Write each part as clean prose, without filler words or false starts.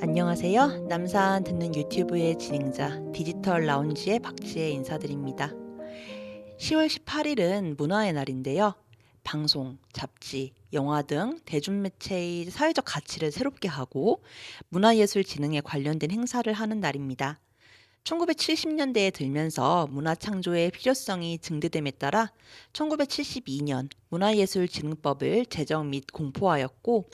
안녕하세요. 남산 듣는 유튜브의 진행자 디지털 라운지의 박지혜 인사드립니다. 10월 18일은 문화의 날인데요. 방송, 잡지, 영화 등 대중매체의 사회적 가치를 새롭게 하고 문화예술진흥에 관련된 행사를 하는 날입니다. 1970년대에 들면서 문화창조의 필요성이 증대됨에 따라 1972년 문화예술진흥법을 제정 및 공포하였고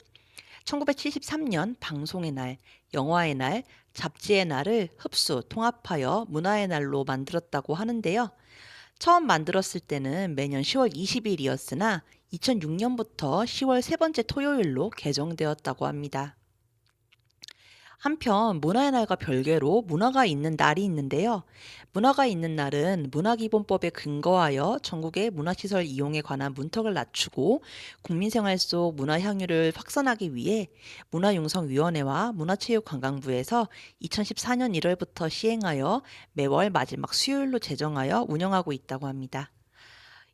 1973년 방송의 날, 영화의 날, 잡지의 날을 흡수, 통합하여 문화의 날로 만들었다고 하는데요. 처음 만들었을 때는 매년 10월 20일이었으나 2006년부터 10월 세 번째 토요일로 개정되었다고 합니다. 한편 문화의 날과 별개로 문화가 있는 날이 있는데요. 문화가 있는 날은 문화기본법에 근거하여 전국의 문화시설 이용에 관한 문턱을 낮추고 국민생활 속 문화 향유를 확산하기 위해 문화융성위원회와 문화체육관광부에서 2014년 1월부터 시행하여 매월 마지막 수요일로 제정하여 운영하고 있다고 합니다.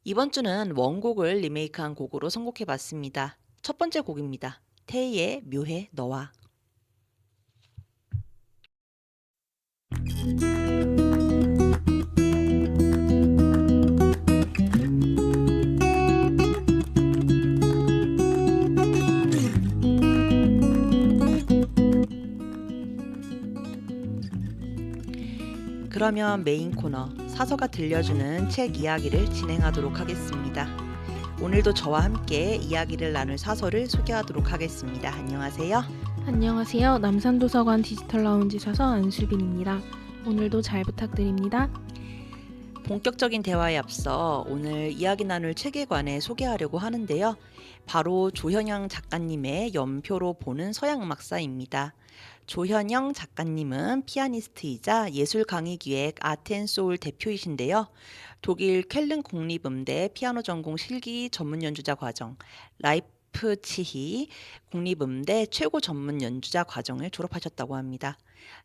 이번 주는 원곡을 리메이크한 곡으로 선곡해봤습니다. 첫 번째 곡입니다. 태희의 묘해 너와. 그러면 메인 코너 사서가 들려주는 책 이야기를 진행하도록 하겠습니다. 오늘도 저와 함께 이야기를 나눌 사서를 소개하도록 하겠습니다. 안녕하세요. 안녕하세요. 남산도서관 디지털 라운지 사서 안수빈입니다. 오늘도 잘 부탁드립니다. 본격적인 대화에 앞서 오늘 이야기 나눌 책에 관해 소개하려고 하는데요. 바로 조현영 작가님의 연표로 보는 서양음악사입니다. 조현영 작가님은 피아니스트이자 예술 강의 기획 아트앤소울 대표이신데요. 독일 쾰른 국립음대 피아노 전공 실기 전문 연주자 과정, 라이프치히 국립음대 최고 전문 연주자 과정을 졸업하셨다고 합니다.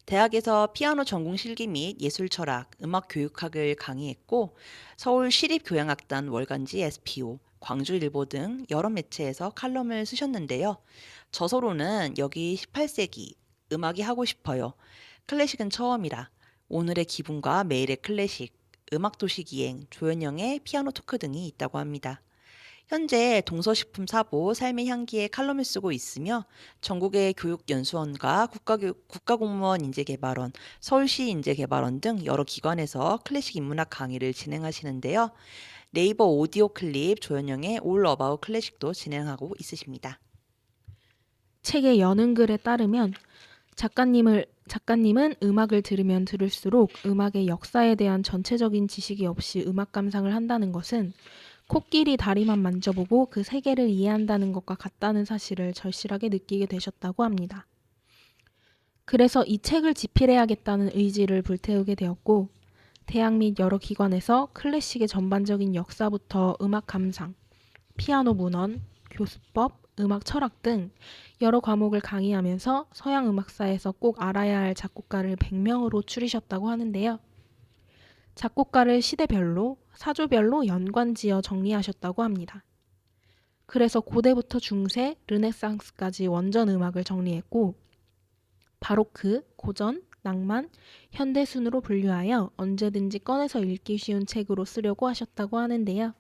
대학에서 피아노 전공 실기 및 예술 철학, 음악 교육학을 강의했고 서울 시립교향악단 월간지 SPO, 광주일보 등 여러 매체에서 칼럼을 쓰셨는데요. 저서로는 여기 18세기, 음악이 하고 싶어요. 클래식은 처음이라. 오늘의 기분과 매일의 클래식, 음악도시기행, 조현영의 피아노 토크 등이 있다고 합니다. 현재 동서식품 사보 삶의 향기에 칼럼을 쓰고 있으며 전국의 교육연수원과 국가공무원 인재개발원, 서울시 인재개발원 등 여러 기관에서 클래식 인문학 강의를 진행하시는데요. 네이버 오디오 클립 조현영의 All About 클래식도 진행하고 있으십니다. 책의 연은글에 따르면 작가님은 음악을 들으면 들을수록 음악의 역사에 대한 전체적인 지식이 없이 음악 감상을 한다는 것은 코끼리 다리만 만져보고 그 세계를 이해한다는 것과 같다는 사실을 절실하게 느끼게 되셨다고 합니다. 그래서 이 책을 집필해야겠다는 의지를 불태우게 되었고 대학 및 여러 기관에서 클래식의 전반적인 역사부터 음악 감상, 피아노 문헌, 교수법, 음악 철학 등 여러 과목을 강의하면서 서양 음악사에서 꼭 알아야 할 작곡가를 100명으로 추리셨다고 하는데요. 작곡가를 시대별로, 사조별로 연관지어 정리하셨다고 합니다. 그래서 고대부터 중세, 르네상스까지 원전 음악을 정리했고 바로크, 고전, 낭만, 현대 순으로 분류하여 언제든지 꺼내서 읽기 쉬운 책으로 쓰려고 하셨다고 하는데요.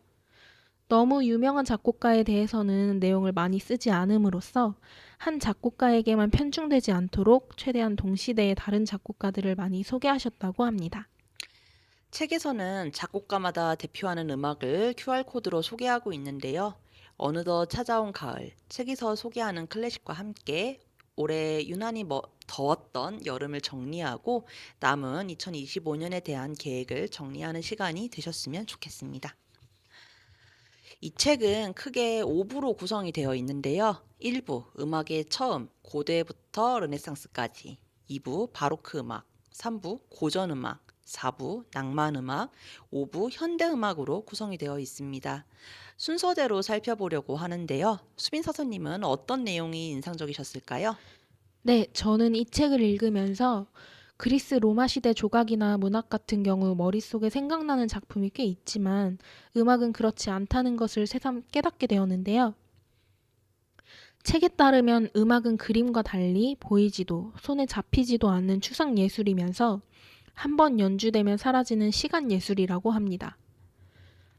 너무 유명한 작곡가에 대해서는 내용을 많이 쓰지 않음으로써 한 작곡가에게만 편중되지 않도록 최대한 동시대의 다른 작곡가들을 많이 소개하셨다고 합니다. 책에서는 작곡가마다 대표하는 음악을 QR코드로 소개하고 있는데요. 어느덧 찾아온 가을, 책에서 소개하는 클래식과 함께 올해 유난히 더웠던 여름을 정리하고 남은 2025년에 대한 계획을 정리하는 시간이 되셨으면 좋겠습니다. 이 책은 크게 5부로 구성이 되어 있는데요. 1부 음악의 처음, 고대부터 르네상스까지, 2부 바로크 음악, 3부 고전 음악, 4부 낭만 음악, 5부 현대 음악으로 구성이 되어 있습니다. 순서대로 살펴보려고 하는데요. 수빈 사서님은 어떤 내용이 인상적이셨을까요? 네, 저는 이 책을 읽으면서 그리스 로마 시대 조각이나 문학 같은 경우 머릿속에 생각나는 작품이 꽤 있지만 음악은 그렇지 않다는 것을 새삼 깨닫게 되었는데요. 책에 따르면 음악은 그림과 달리 보이지도 손에 잡히지도 않는 추상 예술이면서 한 번 연주되면 사라지는 시간 예술이라고 합니다.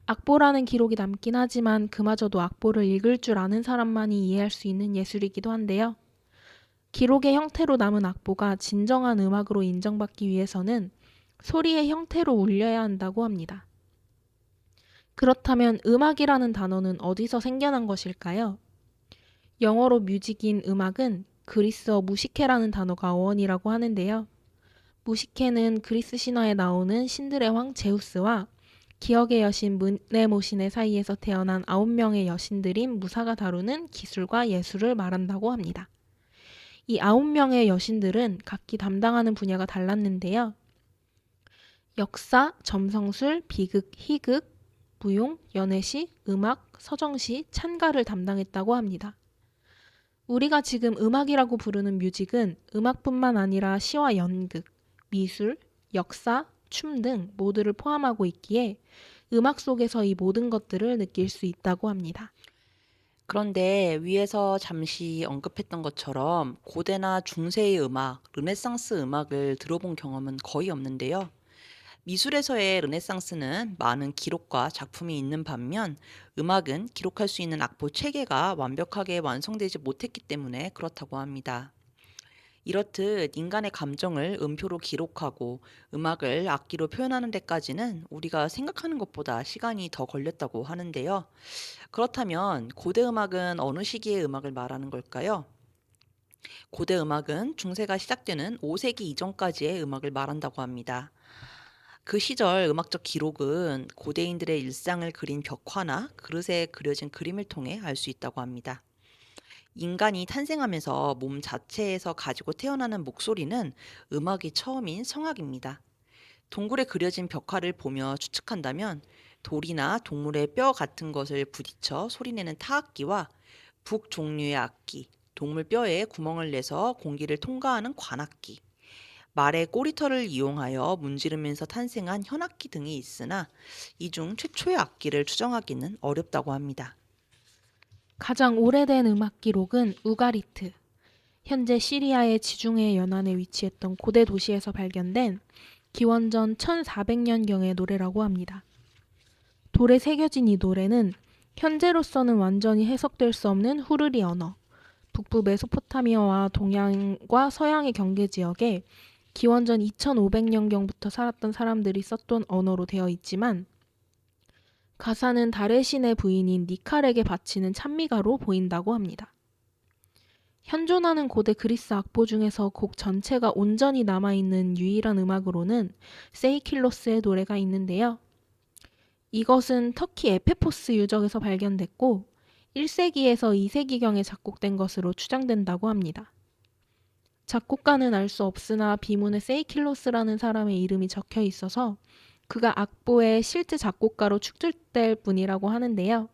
악보라는 기록이 남긴 하지만 그마저도 악보를 읽을 줄 아는 사람만이 이해할 수 있는 예술이기도 한데요. 기록의 형태로 남은 악보가 진정한 음악으로 인정받기 위해서는 소리의 형태로 울려야 한다고 합니다. 그렇다면 음악이라는 단어는 어디서 생겨난 것일까요? 영어로 뮤직인 음악은 그리스어 무시케라는 단어가 어원이라고 하는데요. 무시케는 그리스 신화에 나오는 신들의 왕 제우스와 기억의 여신 문네모신의 사이에서 태어난 9명의 여신들인 무사가 다루는 기술과 예술을 말한다고 합니다. 이 9명의 여신들은 각기 담당하는 분야가 달랐는데요. 역사, 점성술, 비극, 희극, 무용, 연애시, 음악, 서정시, 찬가를 담당했다고 합니다. 우리가 지금 음악이라고 부르는 뮤직은 음악뿐만 아니라 시와 연극, 미술, 역사, 춤 등 모두를 포함하고 있기에 음악 속에서 이 모든 것들을 느낄 수 있다고 합니다. 그런데 위에서 잠시 언급했던 것처럼 고대나 중세의 음악, 르네상스 음악을 들어본 경험은 거의 없는데요. 미술에서의 르네상스는 많은 기록과 작품이 있는 반면 음악은 기록할 수 있는 악보 체계가 완벽하게 완성되지 못했기 때문에 그렇다고 합니다. 이렇듯 인간의 감정을 음표로 기록하고 음악을 악기로 표현하는 데까지는 우리가 생각하는 것보다 시간이 더 걸렸다고 하는데요. 그렇다면 고대 음악은 어느 시기의 음악을 말하는 걸까요? 고대 음악은 중세가 시작되는 5세기 이전까지의 음악을 말한다고 합니다. 그 시절 음악적 기록은 고대인들의 일상을 그린 벽화나 그릇에 그려진 그림을 통해 알 수 있다고 합니다. 인간이 탄생하면서 몸 자체에서 가지고 태어나는 목소리는 음악이 처음인 성악입니다. 동굴에 그려진 벽화를 보며 추측한다면 돌이나 동물의 뼈 같은 것을 부딪혀 소리내는 타악기와 북 종류의 악기, 동물 뼈에 구멍을 내서 공기를 통과하는 관악기, 말의 꼬리털을 이용하여 문지르면서 탄생한 현악기 등이 있으나 이 중 최초의 악기를 추정하기는 어렵다고 합니다. 가장 오래된 음악 기록은 우가리트, 현재 시리아의 지중해 연안에 위치했던 고대 도시에서 발견된 기원전 1400년경의 노래라고 합니다. 돌에 새겨진 이 노래는 현재로서는 완전히 해석될 수 없는 후르리 언어, 북부 메소포타미아와 동양과 서양의 경계 지역에 기원전 2500년경부터 살았던 사람들이 썼던 언어로 되어 있지만 가사는 달의 신의 부인인 니칼에게 바치는 찬미가로 보인다고 합니다. 현존하는 고대 그리스 악보 중에서 곡 전체가 온전히 남아있는 유일한 음악으로는 세이킬로스의 노래가 있는데요. 이것은 터키 에페포스 유적에서 발견됐고 1세기에서 2세기경에 작곡된 것으로 추정된다고 합니다. 작곡가는 알 수 없으나 비문에 세이킬로스라는 사람의 이름이 적혀 있어서 그가 악보의 실제 작곡가로 축출될 뿐이라고 하는데요.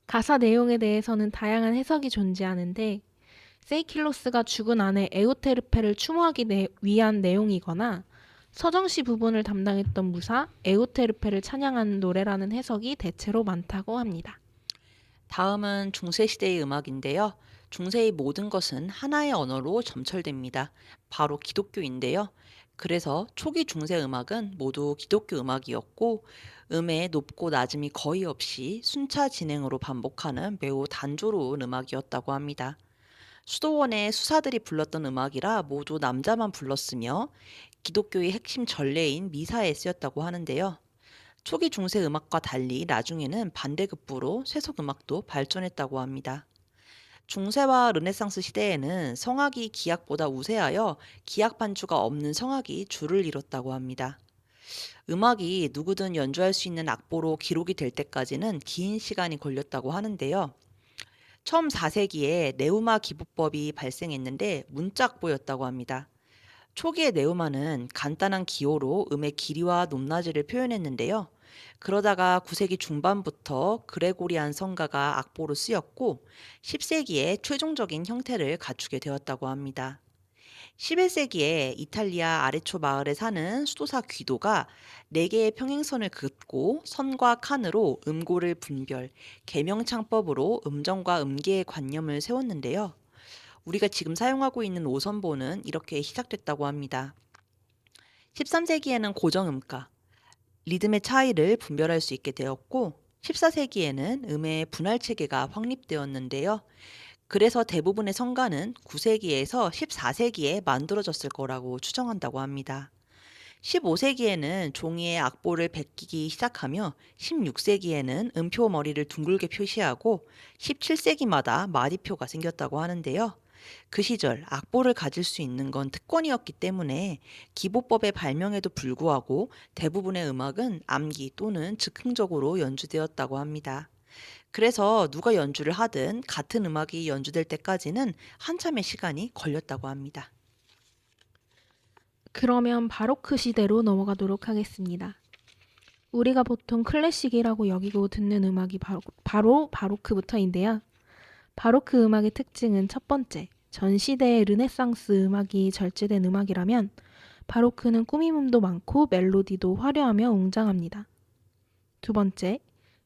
가사 내용에 대해서는 다양한 해석이 존재하는데 세이킬로스가 죽은 아내 에우테르페를 추모하기 위한 내용이거나 서정시 부분을 담당했던 무사 에우테르페를 찬양하는 노래라는 해석이 대체로 많다고 합니다. 다음은 중세시대의 음악인데요. 중세의 모든 것은 하나의 언어로 점철됩니다. 바로 기독교인데요. 그래서 초기 중세 음악은 모두 기독교 음악이었고, 음의 높고 낮음이 거의 없이 순차 진행으로 반복하는 매우 단조로운 음악이었다고 합니다. 수도원의 수사들이 불렀던 음악이라 모두 남자만 불렀으며, 기독교의 핵심 전례인 미사에 쓰였다고 하는데요. 초기 중세 음악과 달리 나중에는 반대급부로 세속 음악도 발전했다고 합니다. 중세와 르네상스 시대에는 성악이 기악보다 우세하여 기악 반주가 없는 성악이 주를 이뤘다고 합니다. 음악이 누구든 연주할 수 있는 악보로 기록이 될 때까지는 긴 시간이 걸렸다고 하는데요. 처음 4세기에 네우마 기부법이 발생했는데 문자악보였다고 합니다. 초기의 네우마는 간단한 기호로 음의 길이와 높낮이를 표현했는데요. 그러다가 9세기 중반부터 그레고리안 성가가 악보로 쓰였고 10세기에 최종적인 형태를 갖추게 되었다고 합니다. 11세기에 이탈리아 아레초 마을에 사는 수도사 귀도가 4개의 평행선을 긋고 선과 칸으로 음고를 분별, 계명창법으로 음정과 음계의 관념을 세웠는데요. 우리가 지금 사용하고 있는 오선보는 이렇게 시작됐다고 합니다. 13세기에는 고정음가, 리듬의 차이를 분별할 수 있게 되었고 14세기에는 음의 분할 체계가 확립되었는데요. 그래서 대부분의 성가는 9세기에서 14세기에 만들어졌을 거라고 추정한다고 합니다. 15세기에는 종이에 악보를 베끼기 시작하며 16세기에는 음표 머리를 둥글게 표시하고 17세기마다 마디표가 생겼다고 하는데요. 그 시절 악보를 가질 수 있는 건 특권이었기 때문에 기보법의 발명에도 불구하고 대부분의 음악은 암기 또는 즉흥적으로 연주되었다고 합니다. 그래서 누가 연주를 하든 같은 음악이 연주될 때까지는 한참의 시간이 걸렸다고 합니다. 그러면 바로크 시대로 넘어가도록 하겠습니다. 우리가 보통 클래식이라고 여기고 듣는 음악이 바로 바로크부터인데요. 바로크 음악의 특징은 첫 번째, 전 시대의 르네상스 음악이 절제된 음악이라면 바로크는 꾸밈음도 많고 멜로디도 화려하며 웅장합니다. 두 번째,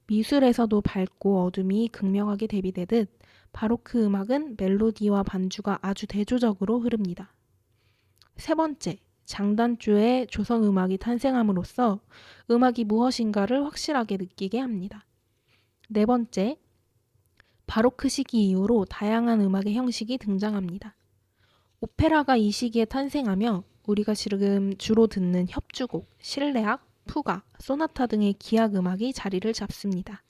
미술에서도 밝고 어둠이 극명하게 대비되듯 바로크 음악은 멜로디와 반주가 아주 대조적으로 흐릅니다. 세 번째, 장단조의 조성음악이 탄생함으로써 음악이 무엇인가를 확실하게 느끼게 합니다. 네 번째, 바로크 시기 이후로 다양한 음악의 형식이 등장합니다. 오페라가 이 시기에 탄생하며 우리가 지금 주로 듣는 협주곡, 실내악, 푸가, 소나타 등의 기악 음악이 자리를 잡습니다.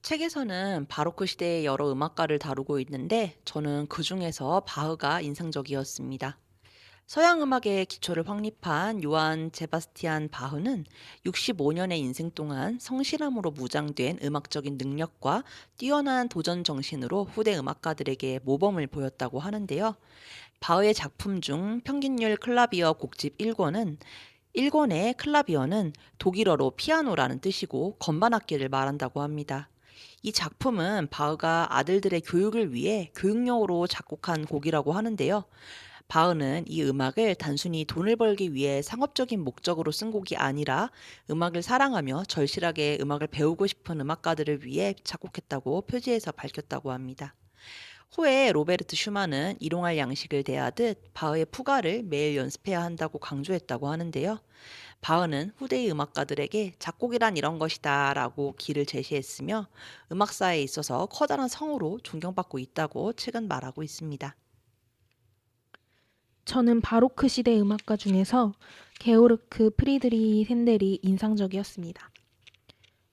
책에서는 바로크 시대의 여러 음악가를 다루고 있는데 저는 그 중에서 바흐가 인상적이었습니다. 서양 음악의 기초를 확립한 요한 제바스티안 바흐는 65년의 인생 동안 성실함으로 무장된 음악적인 능력과 뛰어난 도전 정신으로 후대 음악가들에게 모범을 보였다고 하는데요. 바흐의 작품 중 평균율 클라비어 곡집 1권은 1권의 클라비어는 독일어로 피아노라는 뜻이고 건반악기를 말한다고 합니다. 이 작품은 바흐가 아들들의 교육을 위해 교육용으로 작곡한 곡이라고 하는데요. 바흐는 이 음악을 단순히 돈을 벌기 위해 상업적인 목적으로 쓴 곡이 아니라 음악을 사랑하며 절실하게 음악을 배우고 싶은 음악가들을 위해 작곡했다고 표지에서 밝혔다고 합니다. 후에 로베르트 슈만은 일용할 양식을 대하듯 바흐의 푸가를 매일 연습해야 한다고 강조했다고 하는데요. 바흐는 후대의 음악가들에게 작곡이란 이런 것이다 라고 길을 제시했으며 음악사에 있어서 커다란 성우로 존경받고 있다고 책은 말하고 있습니다. 저는 바로크 시대 음악가 중에서 게오르크 프리드리히 핸델이 인상적이었습니다.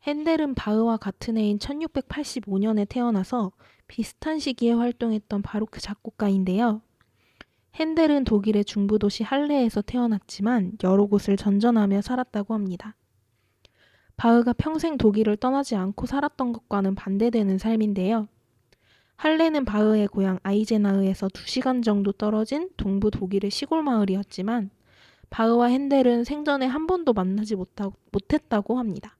핸델은 바흐와 같은 해인 1685년에 태어나서 비슷한 시기에 활동했던 바로크 작곡가인데요. 핸델은 독일의 중부 도시 할레에서 태어났지만 여러 곳을 전전하며 살았다고 합니다. 바흐가 평생 독일을 떠나지 않고 살았던 것과는 반대되는 삶인데요. 할레는 바흐의 고향 아이제나흐에서 2시간 정도 떨어진 동부 독일의 시골 마을이었지만 바흐와 핸델은 생전에 한 번도 만나지 못했다고 합니다.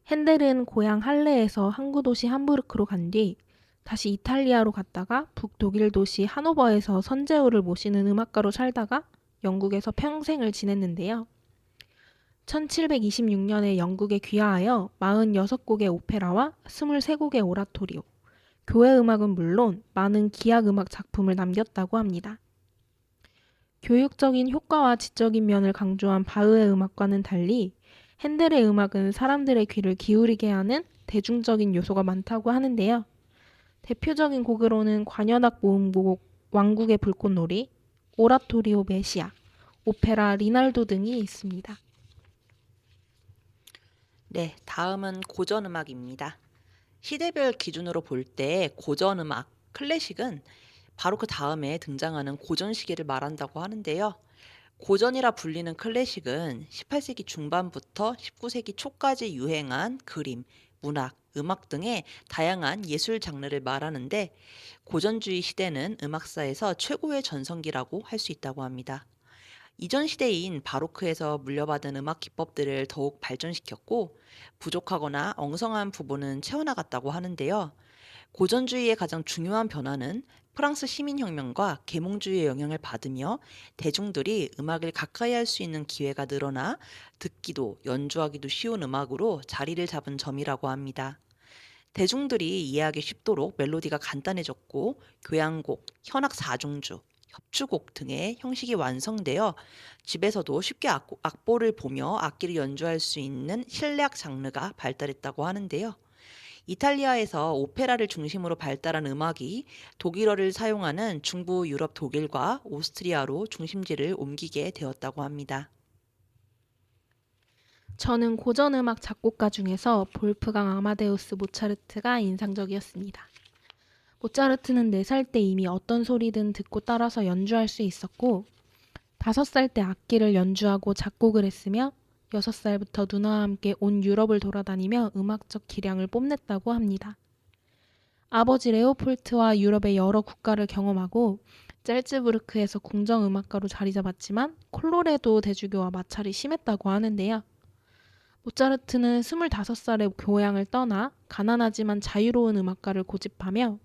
핸델은 고향 할레에서 항구 도시 함부르크로 간 뒤 다시 이탈리아로 갔다가 북독일 도시 하노버에서 선제후를 모시는 음악가로 살다가 영국에서 평생을 지냈는데요. 1726년에 영국에 귀화하여 46곡의 오페라와 23곡의 오라토리오, 교회 음악은 물론 많은 기악 음악 작품을 남겼다고 합니다. 교육적인 효과와 지적인 면을 강조한 바흐의 음악과는 달리 핸델의 음악은 사람들의 귀를 기울이게 하는 대중적인 요소가 많다고 하는데요. 대표적인 곡으로는 관현악 모음곡 왕국의 불꽃놀이, 오라토리오 메시아, 오페라 리날도 등이 있습니다. 네, 다음은 고전 음악입니다. 시대별 기준으로 볼 때 고전 음악, 클래식은 바로 그 다음에 등장하는 고전 시기를 말한다고 하는데요. 고전이라 불리는 클래식은 18세기 중반부터 19세기 초까지 유행한 그림, 문학, 음악 등의 다양한 예술 장르를 말하는데 고전주의 시대는 음악사에서 최고의 전성기라고 할 수 있다고 합니다. 이전 시대인 바로크에서 물려받은 음악 기법들을 더욱 발전시켰고 부족하거나 엉성한 부분은 채워나갔다고 하는데요. 고전주의의 가장 중요한 변화는 프랑스 시민혁명과 계몽주의의 영향을 받으며 대중들이 음악을 가까이 할 수 있는 기회가 늘어나 듣기도 연주하기도 쉬운 음악으로 자리를 잡은 점이라고 합니다. 대중들이 이해하기 쉽도록 멜로디가 간단해졌고 교향곡, 현악 사중주, 협주곡 등의 형식이 완성되어 집에서도 쉽게 악보를 보며 악기를 연주할 수 있는 실내악 장르가 발달했다고 하는데요. 이탈리아에서 오페라를 중심으로 발달한 음악이 독일어를 사용하는 중부 유럽 독일과 오스트리아로 중심지를 옮기게 되었다고 합니다. 저는 고전 음악 작곡가 중에서 볼프강 아마데우스 모차르트가 인상적이었습니다. 모차르트는 4살 때 이미 어떤 소리든 듣고 따라서 연주할 수 있었고, 5살 때 악기를 연주하고 작곡을 했으며, 6살부터 누나와 함께 온 유럽을 돌아다니며 음악적 기량을 뽐냈다고 합니다. 아버지 레오폴트와 유럽의 여러 국가를 경험하고 짤츠부르크에서 궁정음악가로 자리 잡았지만 콜로레도 대주교와 마찰이 심했다고 하는데요. 모차르트는 25살에 교양을 떠나 가난하지만 자유로운 음악가를 고집하며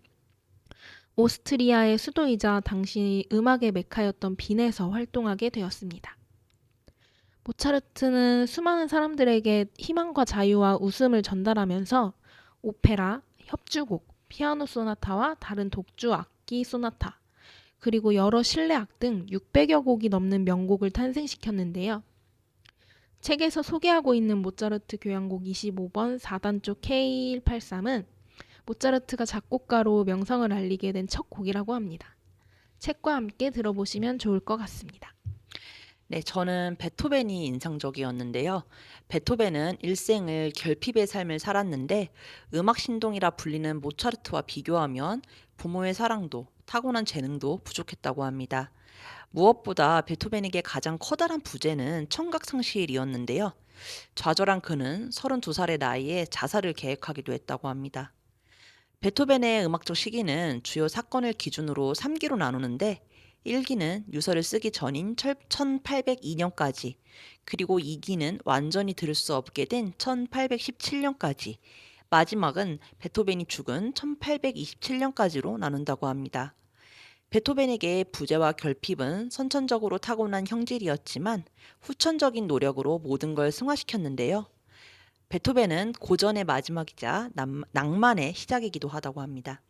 오스트리아의 수도이자 당시 음악의 메카였던 빈에서 활동하게 되었습니다. 모차르트는 수많은 사람들에게 희망과 자유와 웃음을 전달하면서 오페라, 협주곡, 피아노 소나타와 다른 독주 악기 소나타, 그리고 여러 실내악 등 600여 곡이 넘는 명곡을 탄생시켰는데요. 책에서 소개하고 있는 모차르트 교향곡 25번 4단조 K183은 모차르트가 작곡가로 명성을 알리게 된 첫 곡이라고 합니다. 책과 함께 들어보시면 좋을 것 같습니다. 네, 저는 베토벤이 인상적이었는데요. 베토벤은 일생을 결핍의 삶을 살았는데 음악 신동이라 불리는 모차르트와 비교하면 부모의 사랑도 타고난 재능도 부족했다고 합니다. 무엇보다 베토벤에게 가장 커다란 부재는 청각상실이었는데요. 좌절한 그는 32살의 나이에 자살을 계획하기도 했다고 합니다. 베토벤의 음악적 시기는 주요 사건을 기준으로 3기로 나누는데 1기는 유서를 쓰기 전인 1802년까지, 그리고 2기는 완전히 들을 수 없게 된 1817년까지, 마지막은 베토벤이 죽은 1827년까지로 나눈다고 합니다. 베토벤에게 부재와 결핍은 선천적으로 타고난 형질이었지만 후천적인 노력으로 모든 걸 승화시켰는데요. 베토벤은 고전의 마지막이자 낭만의 시작이기도 하다고 합니다.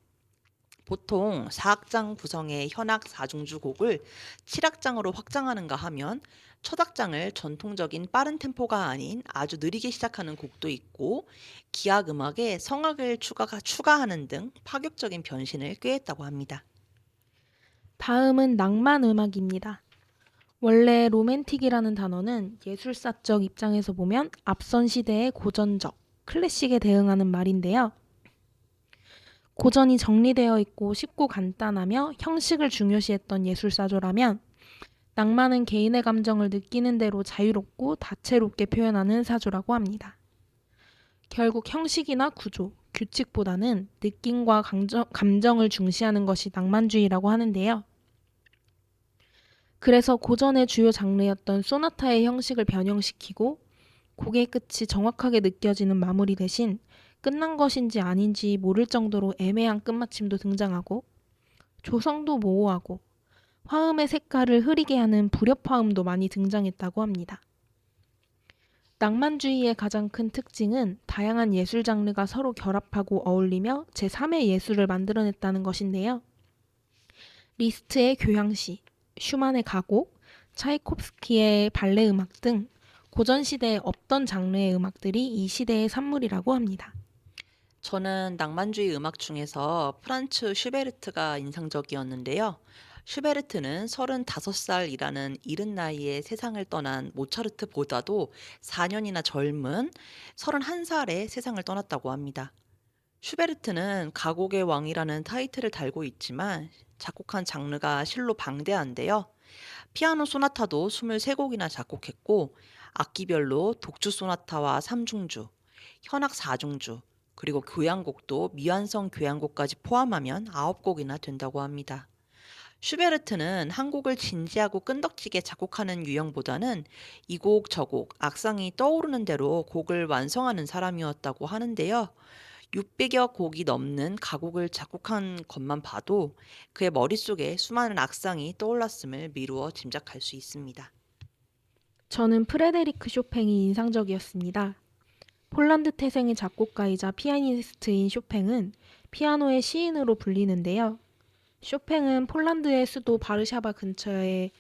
보통 4악장 구성의 현악 4중주 곡을 7악장으로 확장하는가 하면 첫 악장을 전통적인 빠른 템포가 아닌 아주 느리게 시작하는 곡도 있고 기악 음악에 성악을 추가하는 등 파격적인 변신을 꾀했다고 합니다. 다음은 낭만 음악입니다. 원래 로맨틱이라는 단어는 예술사적 입장에서 보면 앞선 시대의 고전적, 클래식에 대응하는 말인데요. 고전이 정리되어 있고 쉽고 간단하며 형식을 중요시했던 예술사조라면 낭만은 개인의 감정을 느끼는 대로 자유롭고 다채롭게 표현하는 사조라고 합니다. 결국 형식이나 구조, 규칙보다는 느낌과 감정을 중시하는 것이 낭만주의라고 하는데요. 그래서 고전의 주요 장르였던 소나타의 형식을 변형시키고 곡의 끝이 정확하게 느껴지는 마무리 대신 끝난 것인지 아닌지 모를 정도로 애매한 끝마침도 등장하고 조성도 모호하고 화음의 색깔을 흐리게 하는 불협화음도 많이 등장했다고 합니다. 낭만주의의 가장 큰 특징은 다양한 예술 장르가 서로 결합하고 어울리며 제3의 예술을 만들어냈다는 것인데요. 리스트의 교향시, 슈만의 가곡, 차이콥스키의 발레 음악 등 고전 시대에 없던 장르의 음악들이 이 시대의 산물이라고 합니다. 저는 낭만주의 음악 중에서 프란츠 슈베르트가 인상적이었는데요. 슈베르트는 35살이라는 이른 나이에 세상을 떠난 모차르트보다도 4년이나 젊은 31살에 세상을 떠났다고 합니다. 슈베르트는 가곡의 왕이라는 타이틀을 달고 있지만 작곡한 장르가 실로 방대한데요. 피아노 소나타도 23곡이나 작곡했고 악기별로 독주 소나타와 삼중주, 현악 사중주, 그리고 교향곡도 미완성 교향곡까지 포함하면 9곡이나 된다고 합니다. 슈베르트는 한 곡을 진지하고 끈덕지게 작곡하는 유형보다는 이 곡 저 곡 악상이 떠오르는 대로 곡을 완성하는 사람이었다고 하는데요. 600여 곡이 넘는 가곡을 작곡한 것만 봐도 그의 머릿속에 수많은 악상이 떠올랐음을 미루어 짐작할 수 있습니다. 저는 프레데리크 쇼팽이 인상적이었습니다. 폴란드 태생의 작곡가이자 피아니스트인 쇼팽은 피아노의 시인으로 불리는데요. 쇼팽은 폴란드의 수도 바르샤바 근처의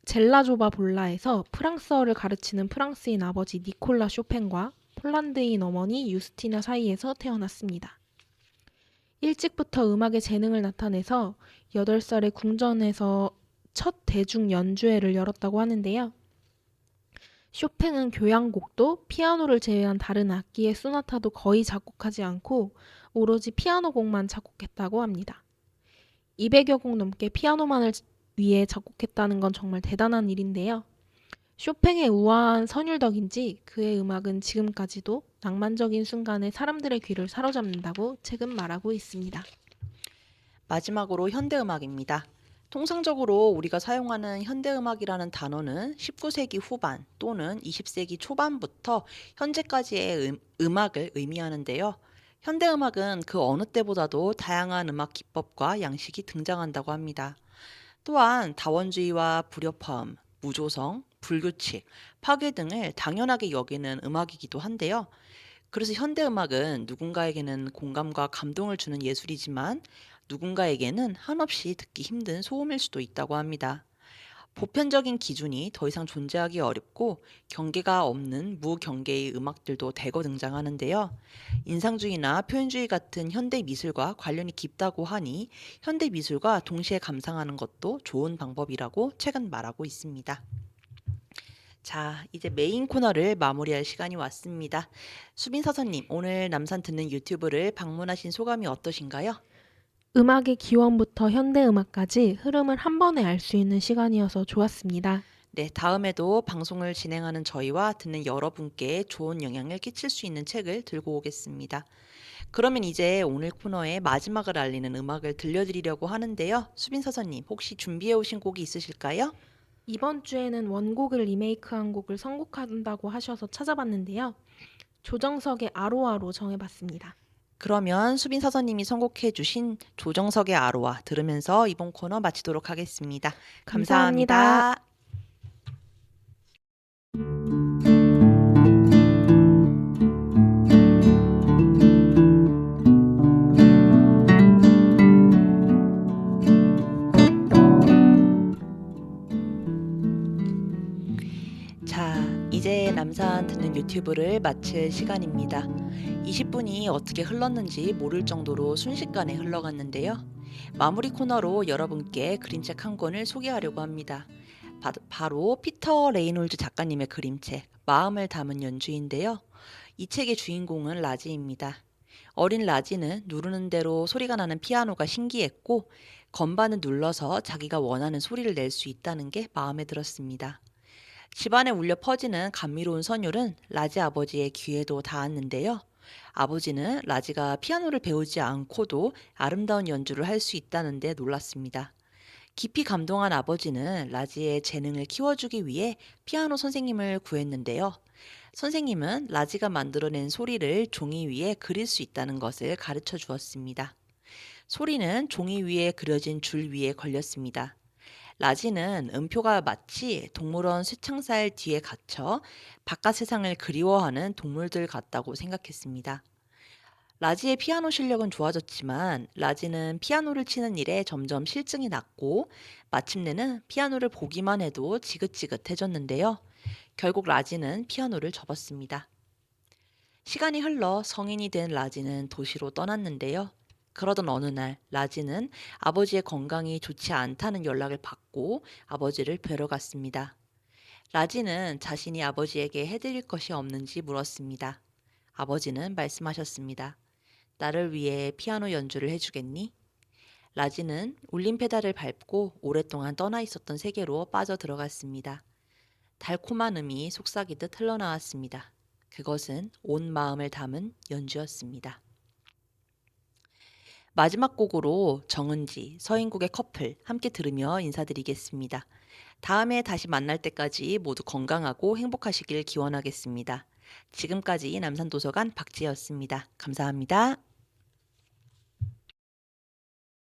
젤라조바 볼라에서 프랑스어를 가르치는 프랑스인 아버지 니콜라 쇼팽과 폴란드인 어머니 유스티나 사이에서 태어났습니다. 일찍부터 음악의 재능을 나타내서 8살에 궁전에서 첫 대중 연주회를 열었다고 하는데요. 쇼팽은 교향곡도 피아노를 제외한 다른 악기의 소나타도 거의 작곡하지 않고 오로지 피아노 곡만 작곡했다고 합니다. 200여 곡 넘게 피아노만을 위해 작곡했다는 건 정말 대단한 일인데요. 쇼팽의 우아한 선율덕인지 그의 음악은 지금까지도 낭만적인 순간에 사람들의 귀를 사로잡는다고 책은 말하고 있습니다. 마지막으로 현대음악입니다. 통상적으로 우리가 사용하는 현대음악이라는 단어는 19세기 후반 또는 20세기 초반부터 현재까지의 음악을 의미하는데요. 현대음악은 그 어느 때보다도 다양한 음악 기법과 양식이 등장한다고 합니다. 또한 다원주의와 불협화음, 무조성, 불규칙, 파괴 등을 당연하게 여기는 음악이기도 한데요. 그래서 현대음악은 누군가에게는 공감과 감동을 주는 예술이지만 누군가에게는 한없이 듣기 힘든 소음일 수도 있다고 합니다. 보편적인 기준이 더 이상 존재하기 어렵고 경계가 없는 무경계의 음악들도 대거 등장하는데요. 인상주의나 표현주의 같은 현대 미술과 관련이 깊다고 하니 현대 미술과 동시에 감상하는 것도 좋은 방법이라고 책은 말하고 있습니다. 자, 이제 메인 코너를 마무리할 시간이 왔습니다. 수빈 사서님, 오늘 남산 듣는 유튜브를 방문하신 소감이 어떠신가요? 음악의 기원부터 현대음악까지 흐름을 한 번에 알 수 있는 시간이어서 좋았습니다. 네, 다음에도 방송을 진행하는 저희와 듣는 여러분께 좋은 영향을 끼칠 수 있는 책을 들고 오겠습니다. 그러면 이제 오늘 코너의 마지막을 알리는 음악을 들려드리려고 하는데요. 수빈 사서님, 혹시 준비해 오신 곡이 있으실까요? 이번 주에는 원곡을 리메이크한 곡을 선곡한다고 하셔서 찾아봤는데요. 조정석의 아로아로 정해봤습니다. 그러면 수빈 사서님이 선곡해 주신 조정석의 아로하 들으면서 이번 코너 마치도록 하겠습니다. 감사합니다. 감사합니다. 자, 이제 남산 듣는 유튜브를 마칠 시간입니다. 20분이 어떻게 흘렀는지 모를 정도로 순식간에 흘러갔는데요. 마무리 코너로 여러분께 그림책 한 권을 소개하려고 합니다. 바로 피터 레이놀즈 작가님의 그림책 마음을 담은 연주인데요. 이 책의 주인공은 라지입니다. 어린 라지는 누르는 대로 소리가 나는 피아노가 신기했고 건반을 눌러서 자기가 원하는 소리를 낼 수 있다는 게 마음에 들었습니다. 집안에 울려 퍼지는 감미로운 선율은 라지 아버지의 귀에도 닿았는데요. 아버지는 라지가 피아노를 배우지 않고도 아름다운 연주를 할 수 있다는데 놀랐습니다. 깊이 감동한 아버지는 라지의 재능을 키워주기 위해 피아노 선생님을 구했는데요. 선생님은 라지가 만들어낸 소리를 종이 위에 그릴 수 있다는 것을 가르쳐 주었습니다. 소리는 종이 위에 그려진 줄 위에 걸렸습니다. 라지는 음표가 마치 동물원 쇠창살 뒤에 갇혀 바깥 세상을 그리워하는 동물들 같다고 생각했습니다. 라지의 피아노 실력은 좋아졌지만 라지는 피아노를 치는 일에 점점 실증이 났고 마침내는 피아노를 보기만 해도 지긋지긋해졌는데요. 결국 라지는 피아노를 접었습니다. 시간이 흘러 성인이 된 라지는 도시로 떠났는데요. 그러던 어느 날 라지는 아버지의 건강이 좋지 않다는 연락을 받고 아버지를 뵈러 갔습니다. 라지는 자신이 아버지에게 해드릴 것이 없는지 물었습니다. 아버지는 말씀하셨습니다. 나를 위해 피아노 연주를 해주겠니? 라지는 울림 페달을 밟고 오랫동안 떠나 있었던 세계로 빠져 들어갔습니다. 달콤한 음이 속삭이듯 흘러나왔습니다. 그것은 온 마음을 담은 연주였습니다. 마지막 곡으로 정은지, 서인국의 커플 함께 들으며 인사드리겠습니다. 다음에 다시 만날 때까지 모두 건강하고 행복하시길 기원하겠습니다. 지금까지 남산도서관 박지혜였습니다. 감사합니다.